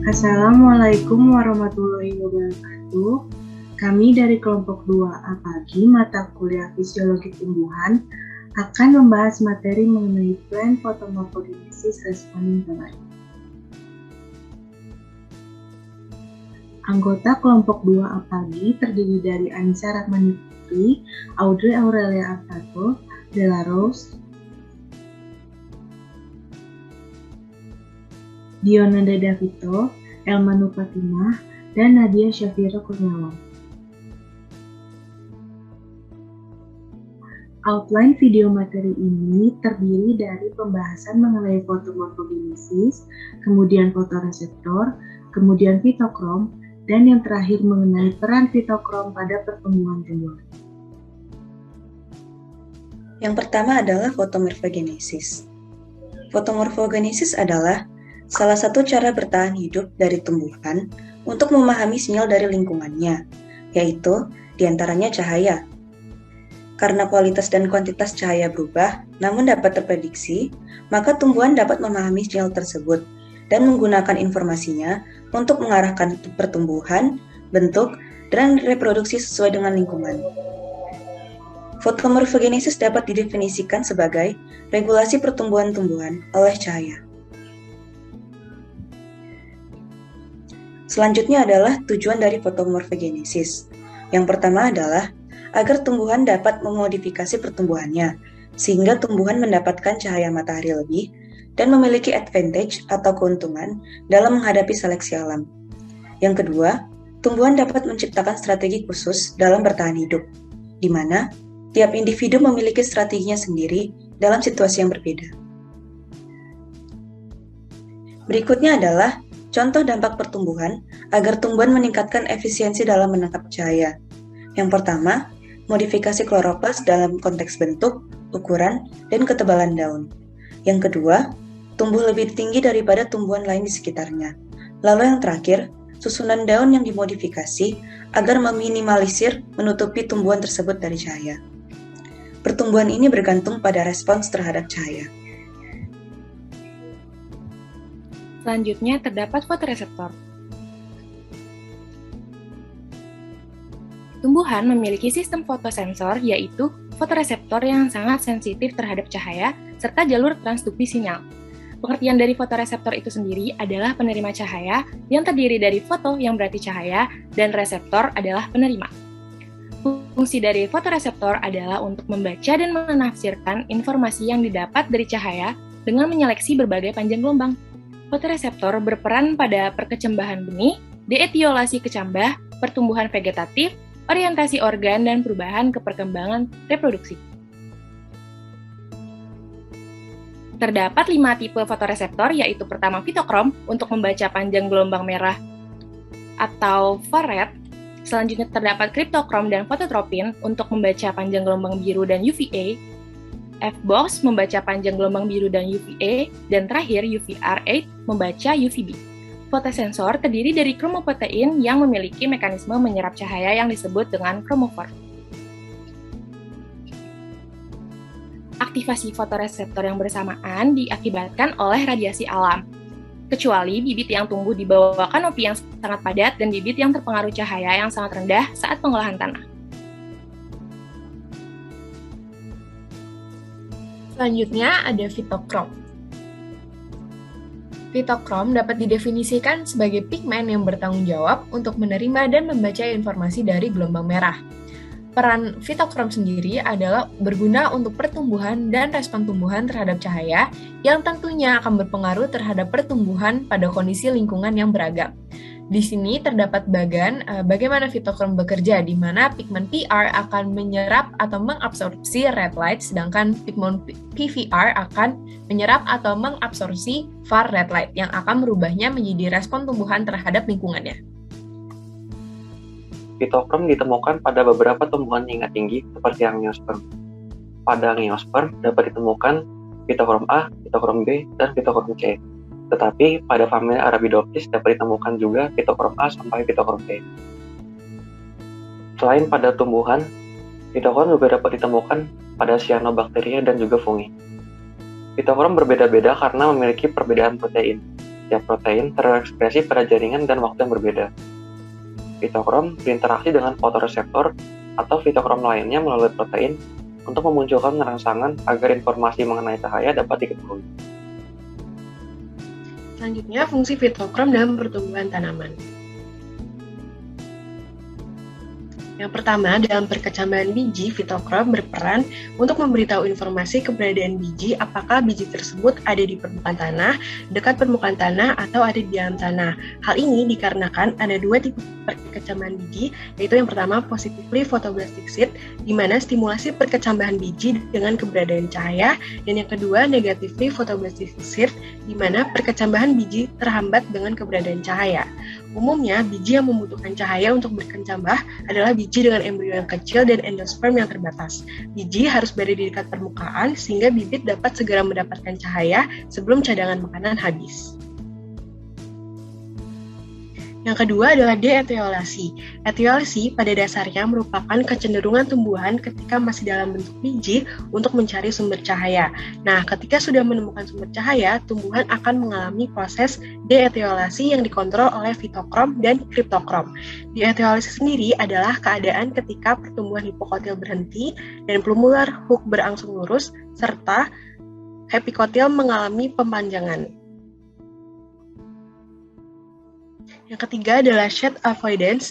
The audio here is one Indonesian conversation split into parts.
Assalamualaikum warahmatullahi wabarakatuh. Kami dari kelompok 2A pagi mata kuliah Fisiologi Tumbuhan akan membahas materi mengenai plant photomorphogenesis responding to light. Anggota kelompok 2A pagi terdiri dari Anissa Rahmani Putri, Audrey Aurelia Artato, Della Rose, Dionanda Davito, Elmanu Fatimah, dan Nadia Syafira Kurniawan. Outline video materi ini terdiri dari pembahasan mengenai fotomorfogenesis, kemudian fotoreseptor, kemudian fitokrom, dan yang terakhir mengenai peran fitokrom pada pertumbuhan tumbuhan. Yang pertama adalah fotomorfogenesis. Fotomorfogenesis adalah salah satu cara bertahan hidup dari tumbuhan untuk memahami sinyal dari lingkungannya, yaitu diantaranya cahaya. Karena kualitas dan kuantitas cahaya berubah, namun dapat terprediksi, maka tumbuhan dapat memahami sinyal tersebut dan menggunakan informasinya untuk mengarahkan pertumbuhan, bentuk, dan reproduksi sesuai dengan lingkungan. Fotomorfogenesis dapat didefinisikan sebagai regulasi pertumbuhan tumbuhan oleh cahaya. Selanjutnya adalah tujuan dari fotomorfogenesis. Yang pertama adalah agar tumbuhan dapat memodifikasi pertumbuhannya, sehingga tumbuhan mendapatkan cahaya matahari lebih dan memiliki advantage atau keuntungan dalam menghadapi seleksi alam. Yang kedua, tumbuhan dapat menciptakan strategi khusus dalam bertahan hidup, di mana tiap individu memiliki strateginya sendiri dalam situasi yang berbeda. Berikutnya adalah contoh dampak pertumbuhan agar tumbuhan meningkatkan efisiensi dalam menangkap cahaya. Yang pertama, modifikasi kloroplas dalam konteks bentuk, ukuran, dan ketebalan daun. Yang kedua, tumbuh lebih tinggi daripada tumbuhan lain di sekitarnya. Lalu yang terakhir, susunan daun yang dimodifikasi agar meminimalisir menutupi tumbuhan tersebut dari cahaya. Pertumbuhan ini bergantung pada respons terhadap cahaya. Selanjutnya terdapat fotoreseptor. Tumbuhan memiliki sistem fotosensor, yaitu fotoreseptor yang sangat sensitif terhadap cahaya serta jalur transduksi sinyal. Pengertian dari fotoreseptor itu sendiri adalah penerima cahaya yang terdiri dari foto yang berarti cahaya dan reseptor adalah penerima. Fungsi dari fotoreseptor adalah untuk membaca dan menafsirkan informasi yang didapat dari cahaya dengan menyeleksi berbagai panjang gelombang. Fotoreseptor berperan pada perkecambahan benih, deetiolasi kecambah, pertumbuhan vegetatif, orientasi organ, dan perubahan keperkembangan reproduksi. Terdapat 5 tipe fotoreseptor, yaitu pertama fitokrom untuk membaca panjang gelombang merah atau far red. Selanjutnya terdapat kriptokrom dan fototropin untuk membaca panjang gelombang biru dan UVA. F-box membaca panjang gelombang biru dan UVA, dan terakhir UVR8 membaca UVB. Fotosensor terdiri dari kromoprotein yang memiliki mekanisme menyerap cahaya yang disebut dengan kromofor. Aktivasi fotoreseptor yang bersamaan diakibatkan oleh radiasi alam, kecuali bibit yang tumbuh di bawah kanopi yang sangat padat dan bibit yang terpengaruh cahaya yang sangat rendah saat pengolahan tanah. Selanjutnya ada fitokrom. Fitokrom dapat didefinisikan sebagai pigmen yang bertanggung jawab untuk menerima dan membaca informasi dari gelombang merah. Peran fitokrom sendiri adalah berguna untuk pertumbuhan dan respon tumbuhan terhadap cahaya yang tentunya akan berpengaruh terhadap pertumbuhan pada kondisi lingkungan yang beragam. Di sini terdapat bagan bagaimana fitokrom bekerja, di mana pigmen PR akan menyerap atau mengabsorpsi red light, sedangkan pigmen PVR akan menyerap atau mengabsorpsi far red light yang akan merubahnya menjadi respon tumbuhan terhadap lingkungannya. Fitokrom ditemukan pada beberapa tumbuhan tingkat tinggi seperti angiosperm. Pada angiosperm dapat ditemukan fitokrom A, fitokrom B, dan fitokrom C. Tetapi pada famili Arabidopsis dapat ditemukan juga fitokrom A sampai fitokrom E. Selain pada tumbuhan, fitokrom juga dapat ditemukan pada cyanobacteria dan juga fungi. Fitokrom berbeda-beda karena memiliki perbedaan protein. Setiap protein terekspresi pada jaringan dan waktu yang berbeda. Fitokrom berinteraksi dengan fotoreseptor atau fitokrom lainnya melalui protein untuk memunculkan rangsangan agar informasi mengenai cahaya dapat diketahui. Selanjutnya, fungsi fitokrom dalam pertumbuhan tanaman. Yang pertama, dalam perkecambahan biji, fitokrom berperan untuk memberitahu informasi keberadaan biji, apakah biji tersebut ada di permukaan tanah, dekat permukaan tanah, atau ada di dalam tanah. Hal ini dikarenakan ada dua tipe perkecambahan biji, yaitu yang pertama positively photoblastic seed, di mana stimulasi perkecambahan biji dengan keberadaan cahaya, dan yang kedua negatively photoblastic seed, di mana perkecambahan biji terhambat dengan keberadaan cahaya. Umumnya, biji yang membutuhkan cahaya untuk berkecambah adalah biji dengan embrio yang kecil dan endosperm yang terbatas. Biji harus berada di dekat permukaan sehingga bibit dapat segera mendapatkan cahaya sebelum cadangan makanan habis. Yang kedua adalah deetiolasi. Etiolasi pada dasarnya merupakan kecenderungan tumbuhan ketika masih dalam bentuk biji untuk mencari sumber cahaya. Nah, ketika sudah menemukan sumber cahaya, tumbuhan akan mengalami proses deetiolasi yang dikontrol oleh fitokrom dan kriptokrom. Deetiolasi sendiri adalah keadaan ketika pertumbuhan hipokotil berhenti dan plumular hook berangsur lurus, serta epikotil mengalami pempanjangan. Yang ketiga adalah shade avoidance.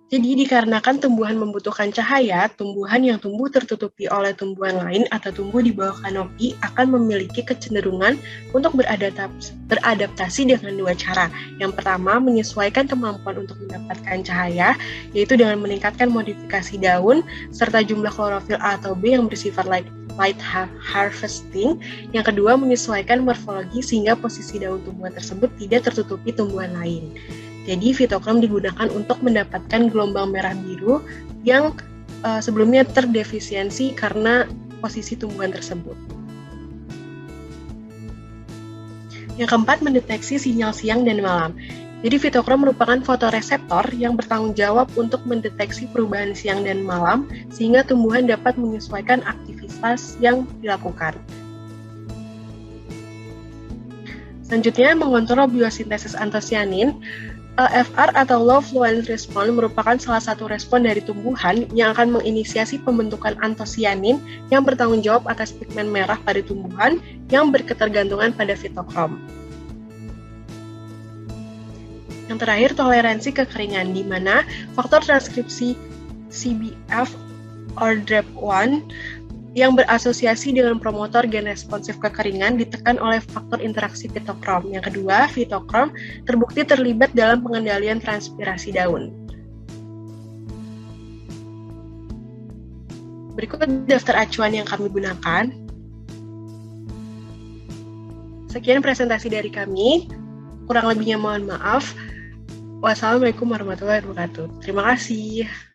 Jadi dikarenakan tumbuhan membutuhkan cahaya, tumbuhan yang tumbuh tertutupi oleh tumbuhan lain atau tumbuh di bawah kanopi akan memiliki kecenderungan untuk beradaptasi dengan dua cara. Yang pertama, menyesuaikan kemampuan untuk mendapatkan cahaya, yaitu dengan meningkatkan modifikasi daun, serta jumlah klorofil A atau B yang bersifat light harvesting. Yang kedua, menyesuaikan morfologi sehingga posisi daun tumbuhan tersebut tidak tertutupi tumbuhan lain. Jadi fitokrom digunakan untuk mendapatkan gelombang merah biru yang sebelumnya terdefisiensi karena posisi tumbuhan tersebut. Yang keempat, mendeteksi sinyal siang dan malam. Jadi fitokrom merupakan fotoreseptor yang bertanggung jawab untuk mendeteksi perubahan siang dan malam sehingga tumbuhan dapat menyesuaikan aktivitas yang dilakukan. Selanjutnya, mengontrol biosintesis antosianin. LFR atau Low Fluence Response merupakan salah satu respon dari tumbuhan yang akan menginisiasi pembentukan antosianin yang bertanggung jawab atas pigmen merah pada tumbuhan yang berketergantungan pada fitokrom. Yang terakhir, toleransi kekeringan, di mana faktor transkripsi CBF or DREP1 yang berasosiasi dengan promotor gen responsif kekeringan ditekan oleh faktor interaksi fitokrom. Yang kedua, fitokrom terbukti terlibat dalam pengendalian transpirasi daun. Berikut daftar acuan yang kami gunakan. Sekian presentasi dari kami. Kurang lebihnya mohon maaf. Wassalamualaikum warahmatullahi wabarakatuh. Terima kasih.